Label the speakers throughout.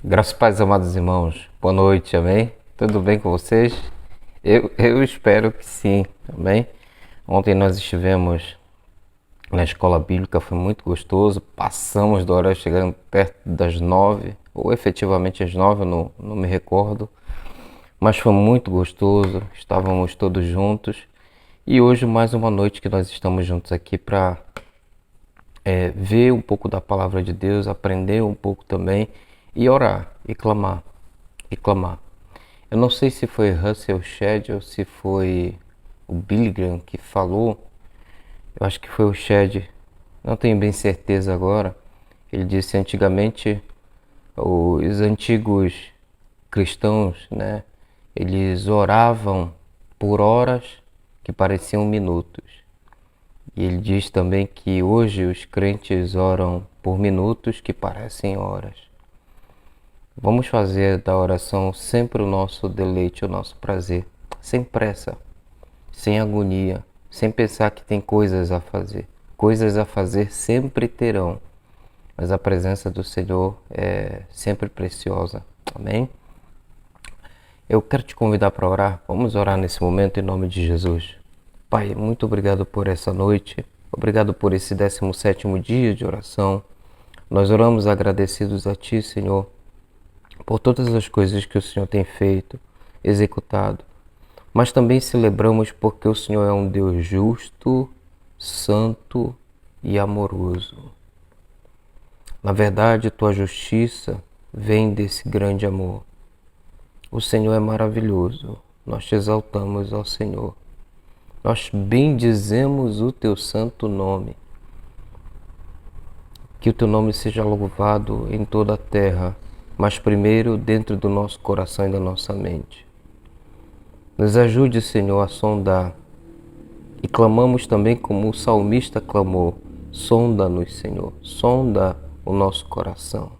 Speaker 1: Graças e paz, amados irmãos. Boa noite, amém? Tudo bem com vocês? Eu espero que sim, amém? Ontem nós estivemos na escola bíblica, foi muito gostoso. Passamos da hora, chegando perto das 9, ou efetivamente às 9, eu não me recordo. Mas foi muito gostoso, estávamos todos juntos. E hoje mais uma noite que nós estamos juntos aqui para ver um pouco da palavra de Deus, aprender um pouco também e orar e clamar e clamar. Eu não sei se foi Russell Shedd ou se foi o Billy Graham que falou. Eu acho que foi o Shedd, não tenho bem certeza agora. Ele disse antigamente os antigos cristãos, né? Eles oravam por horas que pareciam minutos. E ele diz também que hoje os crentes oram por minutos que parecem horas. Vamos fazer da oração sempre o nosso deleite, o nosso prazer, sem pressa, sem agonia, sem pensar que tem coisas a fazer. Coisas a fazer sempre terão, mas a presença do Senhor é sempre preciosa. Amém? Eu quero te convidar para orar. Vamos orar nesse momento em nome de Jesus. Pai, muito obrigado por essa noite. Obrigado por esse 17º dia de oração. Nós oramos agradecidos a Ti, Senhor, por todas as coisas que o Senhor tem feito, executado. Mas também celebramos porque o Senhor é um Deus justo, santo e amoroso. Na verdade, Tua justiça vem desse grande amor. O Senhor é maravilhoso. Nós te exaltamos, ó Senhor. Nós bendizemos o Teu santo nome. Que o Teu nome seja louvado em toda a terra, mas primeiro dentro do nosso coração e da nossa mente. Nos ajude, Senhor, a sondar. E clamamos também como o salmista clamou: sonda-nos, Senhor, sonda o nosso coração.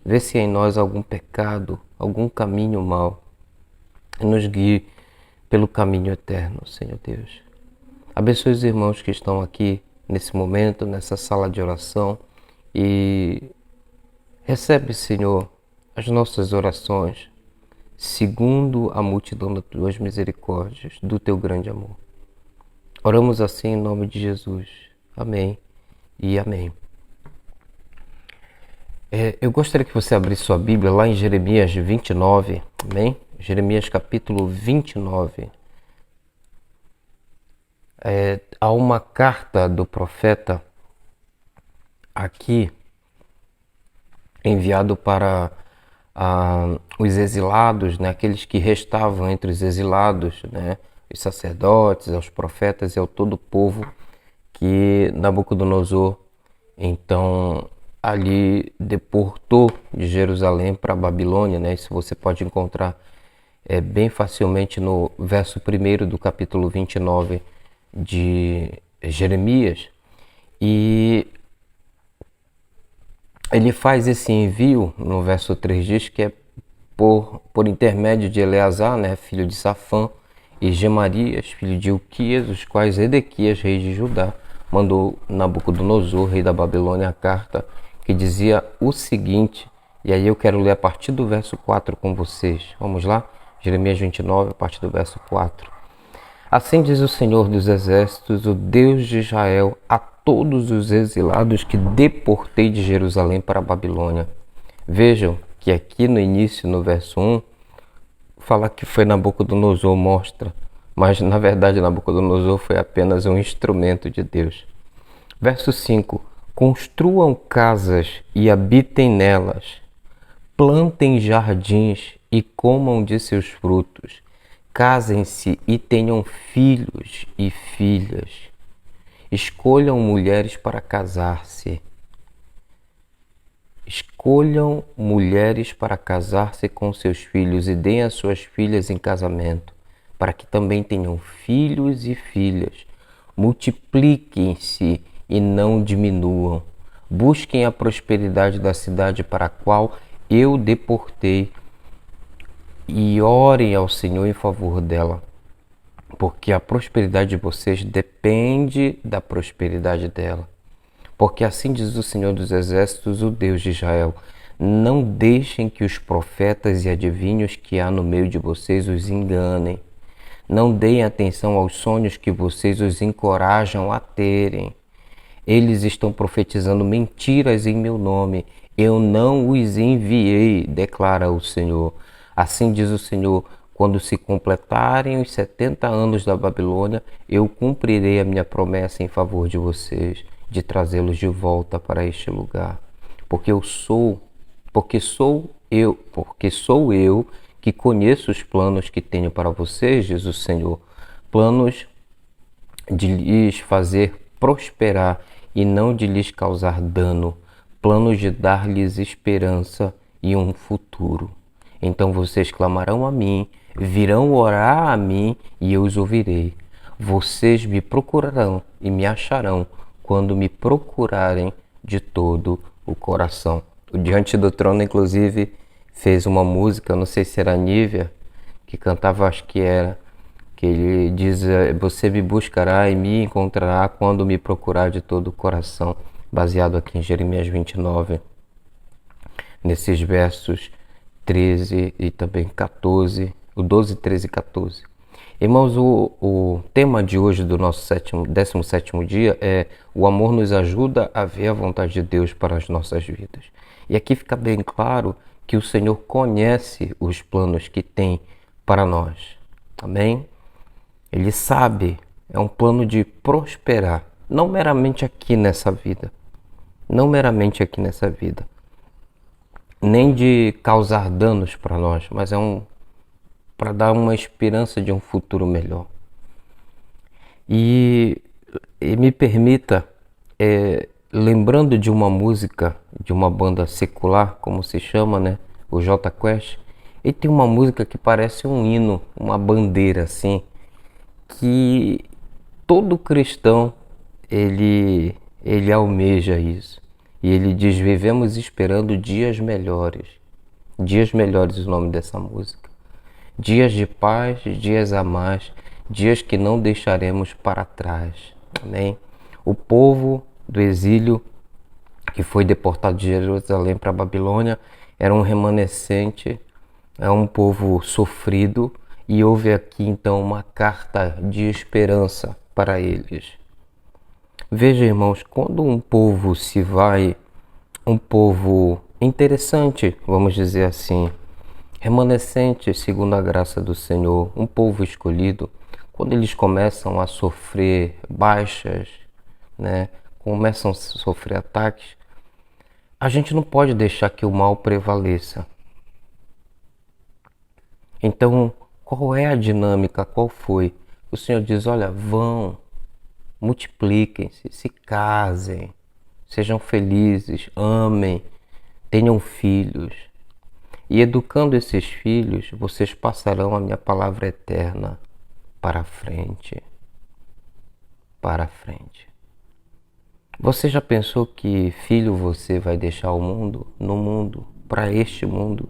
Speaker 1: Vê se há em nós algum pecado, algum caminho mau, e nos guie pelo caminho eterno, Senhor Deus. Abençoe os irmãos que estão aqui nesse momento, nessa sala de oração, e recebe, Senhor, as nossas orações, segundo a multidão das tuas misericórdias, do teu grande amor. Oramos assim em nome de Jesus. Amém e amém. Eu gostaria que você abrisse sua Bíblia lá em Jeremias 29, amém? Jeremias capítulo 29. Há uma carta do profeta aqui, enviado para os exilados, né? Aqueles que restavam entre os exilados, né? Os sacerdotes, aos profetas e ao todo o povo que Nabucodonosor, então, ali deportou de Jerusalém para a Babilônia, né? Isso você pode encontrar bem facilmente no verso 1 do capítulo 29 de Jeremias. E ele faz esse envio, no verso 3 diz que é por intermédio de Eleazar, né, filho de Safã, e Gemarias, filho de Ilquias, os quais Edequias, rei de Judá, mandou Nabucodonosor, rei da Babilônia, a carta que dizia o seguinte, e aí eu quero ler a partir do verso 4 com vocês. Vamos lá? Jeremias 29, a partir do verso 4. Assim diz o Senhor dos Exércitos, o Deus de Israel, a todos os exilados que deportei de Jerusalém para a Babilônia. Vejam que aqui no início, no verso 1, fala que foi Nabucodonosor, mostra, mas na verdade Nabucodonosor foi apenas um instrumento de Deus. Verso 5, construam casas e habitem nelas, plantem jardins e comam de seus frutos, casem-se e tenham filhos e filhas, escolham mulheres para casar-se. Escolham mulheres para casar-se com seus filhos e deem as suas filhas em casamento, para que também tenham filhos e filhas. Multipliquem-se e não diminuam. Busquem a prosperidade da cidade para a qual eu deportei e orem ao Senhor em favor dela, porque a prosperidade de vocês depende da prosperidade dela. Porque assim diz o Senhor dos Exércitos, o Deus de Israel: Não deixem que os profetas e adivinhos que há no meio de vocês os enganem. Não deem atenção aos sonhos que vocês os encorajam a terem. Eles estão profetizando mentiras em meu nome. Eu não os enviei, declara o Senhor. Assim diz o Senhor: quando se completarem os 70 anos da Babilônia, eu cumprirei a minha promessa em favor de vocês, de trazê-los de volta para este lugar. Porque sou eu que conheço os planos que tenho para vocês, diz o Senhor, planos de lhes fazer prosperar e não de lhes causar dano, planos de dar-lhes esperança e um futuro. Então vocês clamarão a mim, virão orar a mim e eu os ouvirei. Vocês me procurarão e me acharão quando me procurarem de todo o coração. O Diante do Trono, inclusive, fez uma música, não sei se era Nívia, que cantava, acho que era, que ele diz: você me buscará e me encontrará quando me procurar de todo o coração, baseado aqui em Jeremias 29, nesses versos 13 e também 14, o 12, 13 e 14. Irmãos, o tema de hoje do nosso 17º dia é: o amor nos ajuda a ver a vontade de Deus para as nossas vidas. E aqui fica bem claro que o Senhor conhece os planos que tem para nós. Amém? Ele sabe, é um plano de prosperar, não meramente aqui nessa vida, nem de causar danos para nós, mas para dar uma esperança de um futuro melhor. E me permita, lembrando de uma música de uma banda secular, como se chama, né? O Jota Quest, ele tem uma música que parece um hino, uma bandeira assim, que todo cristão ele almeja isso. E ele diz: vivemos esperando dias melhores. Dias melhores, o nome dessa música. Dias de paz, dias a mais, dias que não deixaremos para trás. Amém? O povo do exílio que foi deportado de Jerusalém para a Babilônia era um remanescente, é um povo sofrido, e houve aqui então uma carta de esperança para eles. Veja, irmãos, quando um povo se vai, um povo interessante, vamos dizer assim, remanescente segundo a graça do Senhor, um povo escolhido, quando eles começam a sofrer baixas, né, começam a sofrer ataques, a gente não pode deixar que o mal prevaleça. Então, qual é a dinâmica? Qual foi? O Senhor diz: olha, vão, multipliquem-se, se casem, sejam felizes, amem, tenham filhos. E educando esses filhos, vocês passarão a minha palavra eterna para frente. Para frente. Você já pensou que filho você vai deixar o mundo? No mundo, para este mundo.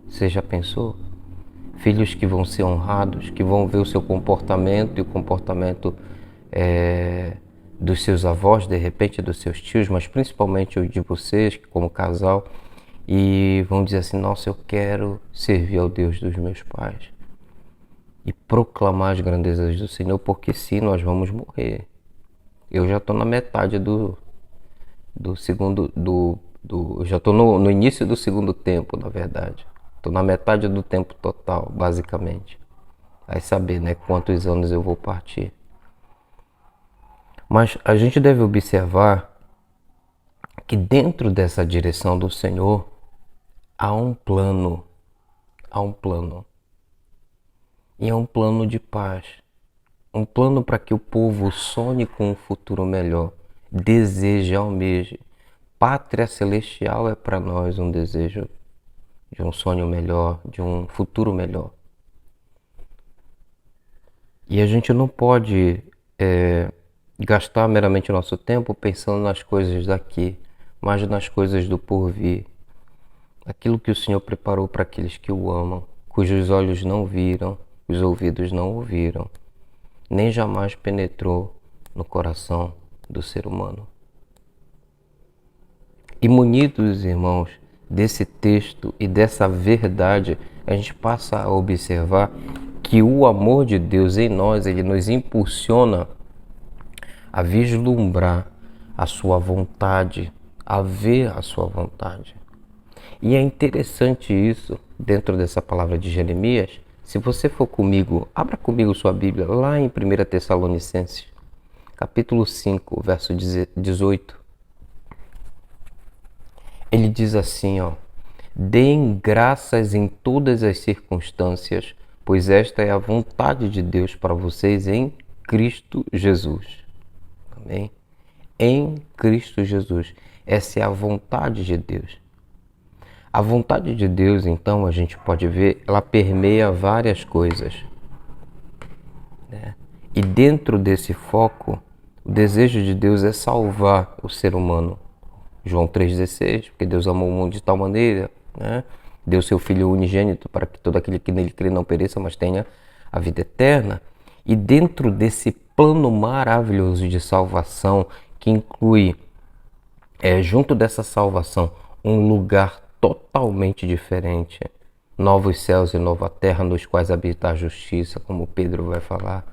Speaker 1: Você já pensou? Filhos que vão ser honrados, que vão ver o seu comportamento e o comportamento dos seus avós, de repente dos seus tios, mas principalmente o de vocês, como casal, e vão dizer assim: nossa, eu quero servir ao Deus dos meus pais e proclamar as grandezas do Senhor, porque sim, nós vamos morrer. Eu já estou na metade do segundo, eu já estou no início do segundo tempo, na verdade. Estou na metade do tempo total, basicamente. Vai saber, né, quantos anos eu vou partir. Mas a gente deve observar que dentro dessa direção do Senhor há um plano. E é um plano de paz. Um plano para que o povo sonhe com um futuro melhor, deseje, almeje. Pátria celestial é para nós um desejo de um sonho melhor, de um futuro melhor. E a gente não pode gastar meramente o nosso tempo pensando nas coisas daqui, mas nas coisas do porvir. Aquilo que o Senhor preparou para aqueles que o amam, cujos olhos não viram, os ouvidos não ouviram, nem jamais penetrou no coração do ser humano. E munidos, irmãos, desse texto e dessa verdade, a gente passa a observar que o amor de Deus em nós, ele nos impulsiona a vislumbrar a sua vontade, a ver a sua vontade. E é interessante isso, dentro dessa palavra de Jeremias. Se você for comigo, abra comigo sua Bíblia, lá em 1 Tessalonicenses, capítulo 5, verso 18. Ele diz assim, ó: deem graças em todas as circunstâncias, pois esta é a vontade de Deus para vocês em Cristo Jesus. Amém? Em Cristo Jesus. Essa é a vontade de Deus. A vontade de Deus, então, a gente pode ver, ela permeia várias coisas, né? E dentro desse foco, o desejo de Deus é salvar o ser humano. João 3,16, porque Deus amou o mundo de tal maneira, né? Deu seu Filho unigênito para que todo aquele que nele crê não pereça, mas tenha a vida eterna. E dentro desse plano maravilhoso de salvação, que inclui, junto dessa salvação, um lugar totalmente diferente, novos céus e nova terra nos quais habita a justiça, como Pedro vai falar,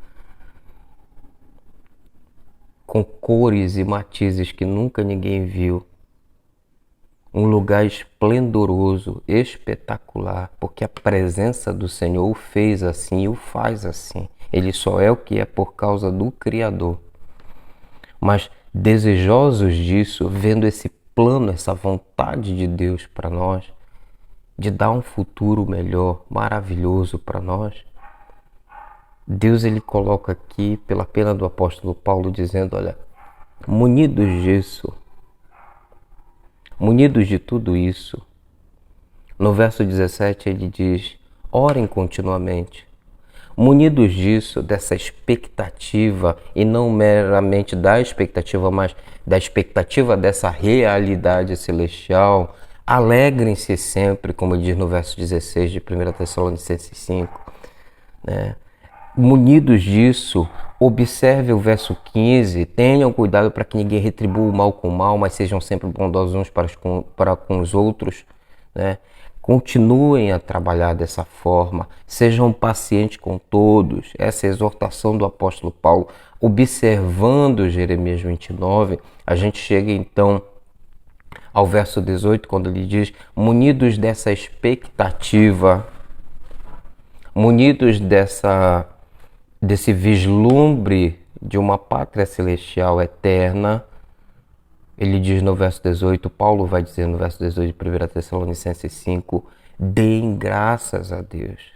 Speaker 1: com cores e matizes que nunca ninguém viu, um lugar esplendoroso, espetacular, porque a presença do Senhor o fez assim e o faz assim. Ele só é o que é por causa do Criador. Mas desejosos disso, vendo esse plano, essa vontade de Deus para nós, de dar um futuro melhor, maravilhoso para nós, Deus ele coloca aqui, pela pena do apóstolo Paulo, dizendo, olha, munidos disso, munidos de tudo isso, no verso 17 ele diz, orem continuamente. Munidos disso, dessa expectativa, e não meramente da expectativa, mas da expectativa dessa realidade celestial, alegrem-se sempre, como diz no verso 16 de 1 Tessalonicenses 5, né? Munidos disso, observe o verso 15, tenham cuidado para que ninguém retribua o mal com o mal, mas sejam sempre bondosos uns para com os outros, né? Continuem a trabalhar dessa forma, sejam pacientes com todos. Essa é a exortação do apóstolo Paulo. Observando Jeremias 29, a gente chega então ao verso 18, quando ele diz, munidos dessa expectativa, munidos desse vislumbre de uma pátria celestial eterna. Ele diz no verso 18, Paulo vai dizer no verso 18 de 1 Tessalonicenses 5, deem graças a Deus.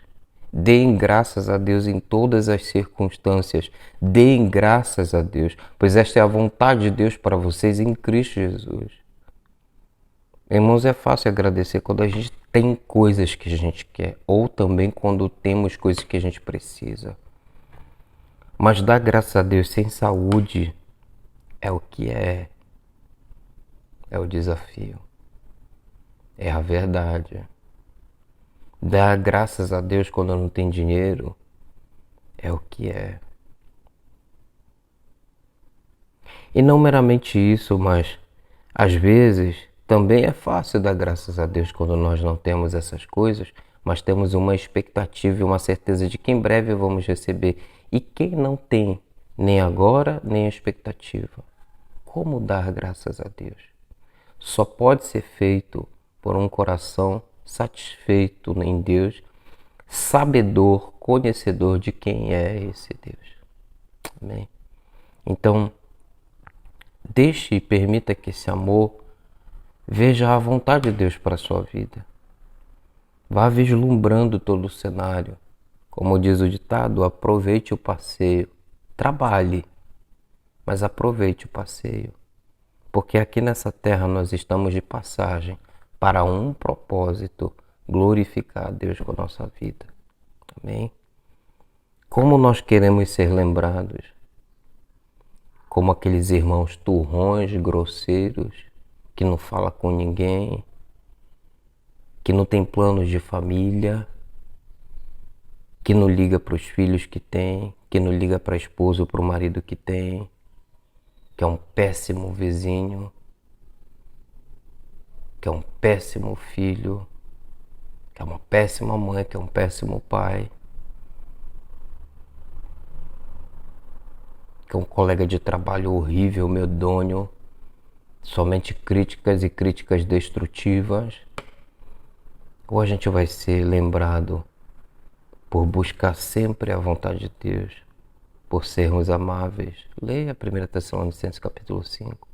Speaker 1: Deem graças a Deus em todas as circunstâncias. Deem graças a Deus, pois esta é a vontade de Deus para vocês em Cristo Jesus. Irmãos, é fácil agradecer quando a gente tem coisas que a gente quer, ou também quando temos coisas que a gente precisa. Mas dar graças a Deus sem saúde é o que é o desafio, é a verdade. Dar graças a Deus quando não tem dinheiro é o que é. E não meramente isso, mas às vezes também é fácil dar graças a Deus quando nós não temos essas coisas, mas temos uma expectativa e uma certeza de que em breve vamos receber. E quem não tem nem agora, nem expectativa, como dar graças a Deus? Só pode ser feito por um coração satisfeito em Deus, sabedor, conhecedor de quem é esse Deus. Amém? Então, deixe e permita que esse amor veja a vontade de Deus para a sua vida. Vá vislumbrando todo o cenário. Como diz o ditado, aproveite o passeio. Trabalhe, mas aproveite o passeio. Porque aqui nessa terra nós estamos de passagem para um propósito, glorificar a Deus com a nossa vida. Amém? Como nós queremos ser lembrados? Como aqueles irmãos turrões, grosseiros, que não fala com ninguém, que não tem planos de família, que não liga para os filhos que tem, que não liga para a esposa ou para o marido que tem, que é um péssimo vizinho. que é um péssimo filho, que é uma péssima mãe, que é um péssimo pai, que é um colega de trabalho horrível, medonho, somente críticas e críticas destrutivas, ou a gente vai ser lembrado por buscar sempre a vontade de Deus, por sermos amáveis. Leia 1 Tessalonicenses capítulo 5.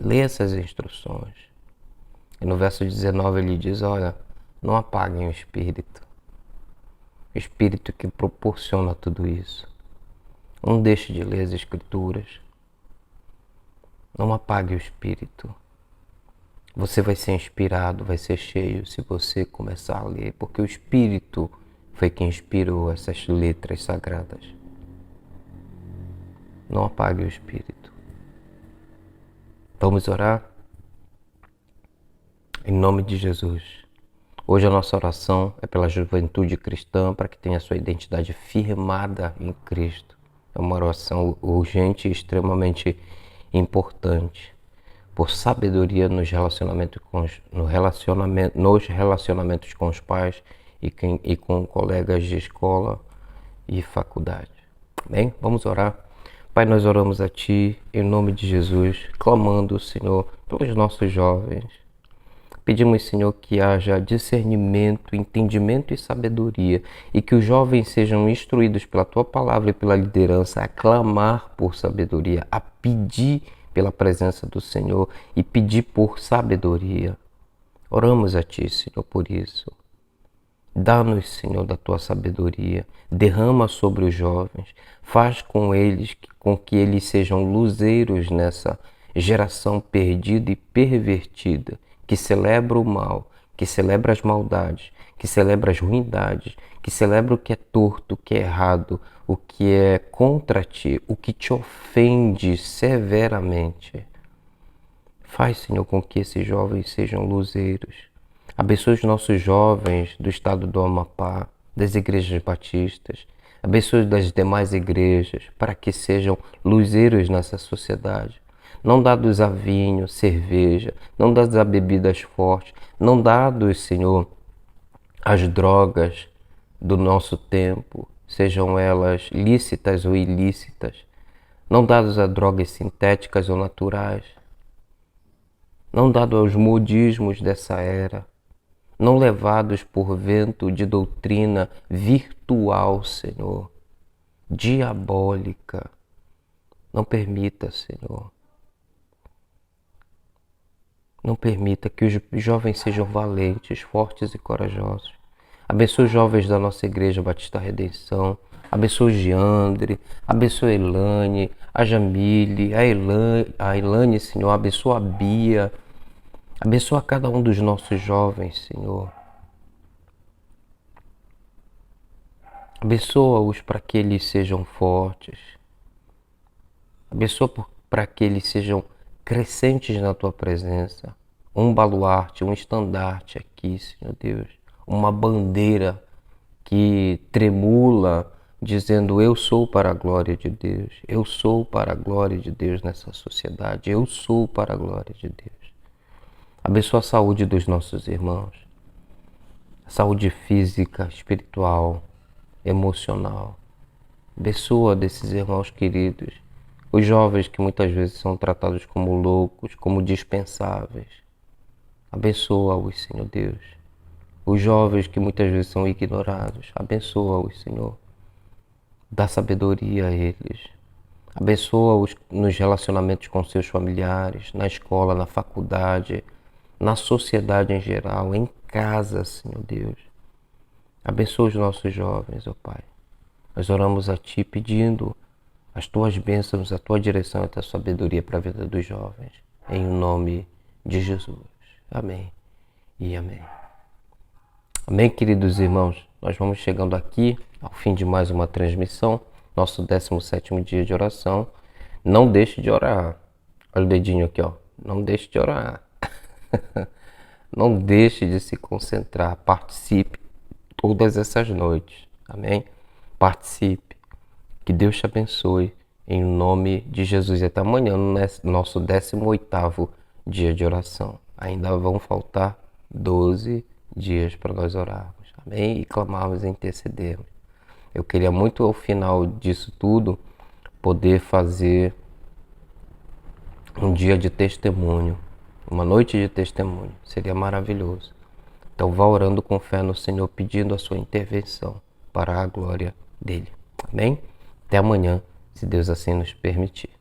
Speaker 1: Leia essas instruções. E no verso 19 ele diz, olha, não apaguem o Espírito. O Espírito que proporciona tudo isso. Não deixe de ler as Escrituras. Não apague o Espírito. Você vai ser inspirado, vai ser cheio se você começar a ler, porque o Espírito foi quem inspirou essas letras sagradas. Não apague o Espírito. Vamos orar? Em nome de Jesus. Hoje a nossa oração é pela juventude cristã, para que tenha sua identidade firmada em Cristo. É uma oração urgente e extremamente importante. Por sabedoria nos relacionamentos com os pais e com colegas de escola e faculdade. Bem, vamos orar. Pai, nós oramos a Ti em nome de Jesus, clamando, Senhor, pelos nossos jovens. Pedimos, Senhor, que haja discernimento, entendimento e sabedoria, e que os jovens sejam instruídos pela Tua palavra e pela liderança a clamar por sabedoria, a pedir pela presença do Senhor e pedir por sabedoria. Oramos a Ti, Senhor, por isso. Dá-nos, Senhor, da Tua sabedoria, derrama sobre os jovens, faz com que eles sejam luzeiros nessa geração perdida e pervertida, que celebra o mal, que celebra as maldades, que celebra as ruindades, que celebra o que é torto, o que é errado, o que é contra Ti, o que Te ofende severamente. Faz, Senhor, com que esses jovens sejam luzeiros. Abençoe os nossos jovens do estado do Amapá, das igrejas batistas. Abençoe das demais igrejas, para que sejam luzeiros nessa sociedade. Não dados a vinho, cerveja, não dados a bebidas fortes, não dados, Senhor, às drogas do nosso tempo, sejam elas lícitas ou ilícitas, não dados a drogas sintéticas ou naturais, não dados aos modismos dessa era, não levados por vento de doutrina virtual, Senhor, diabólica. Não permita, Senhor. Não permita que os jovens sejam valentes, fortes e corajosos. Abençoe os jovens da nossa Igreja Batista Redenção. Abençoe o Giandre, abençoe a Elane, a Jamile, a Elane, Senhor. Abençoe a Bia. Abençoa cada um dos nossos jovens, Senhor. Abençoa-os para que eles sejam fortes. Abençoa para que eles sejam crescentes na Tua presença. Um baluarte, um estandarte aqui, Senhor Deus. Uma bandeira que tremula, dizendo: eu sou para a glória de Deus. Eu sou para a glória de Deus nessa sociedade. Eu sou para a glória de Deus. Abençoa a saúde dos nossos irmãos. A saúde física, espiritual, emocional. Abençoa desses irmãos queridos. Os jovens que muitas vezes são tratados como loucos, como dispensáveis. Abençoa-os, Senhor Deus. Os jovens que muitas vezes são ignorados. Abençoa-os, Senhor. Dá sabedoria a eles. Abençoa-os nos relacionamentos com seus familiares, na escola, na faculdade, na sociedade em geral, em casa, Senhor Deus. Abençoa os nossos jovens, ó Pai. Nós oramos a Ti pedindo as Tuas bênçãos, a Tua direção e a Tua sabedoria para a vida dos jovens. Em nome de Jesus. Amém e amém. Amém, queridos irmãos. Nós vamos chegando aqui ao fim de mais uma transmissão, nosso 17º dia de oração. Não deixe de orar. Olha o dedinho aqui, ó. Não deixe de orar. Não deixe de se concentrar. Participe todas essas noites. Amém? Participe. Que Deus te abençoe. Em nome de Jesus. E até amanhã, no nosso 18º dia de oração. Ainda vão faltar 12 dias para nós orarmos, amém? E clamarmos e intercedermos. Eu queria muito, ao final disso tudo, poder fazer um dia de testemunho, uma noite de testemunho. Seria maravilhoso. Então vá orando com fé no Senhor, pedindo a sua intervenção para a glória dele. Amém? Até amanhã, se Deus assim nos permitir.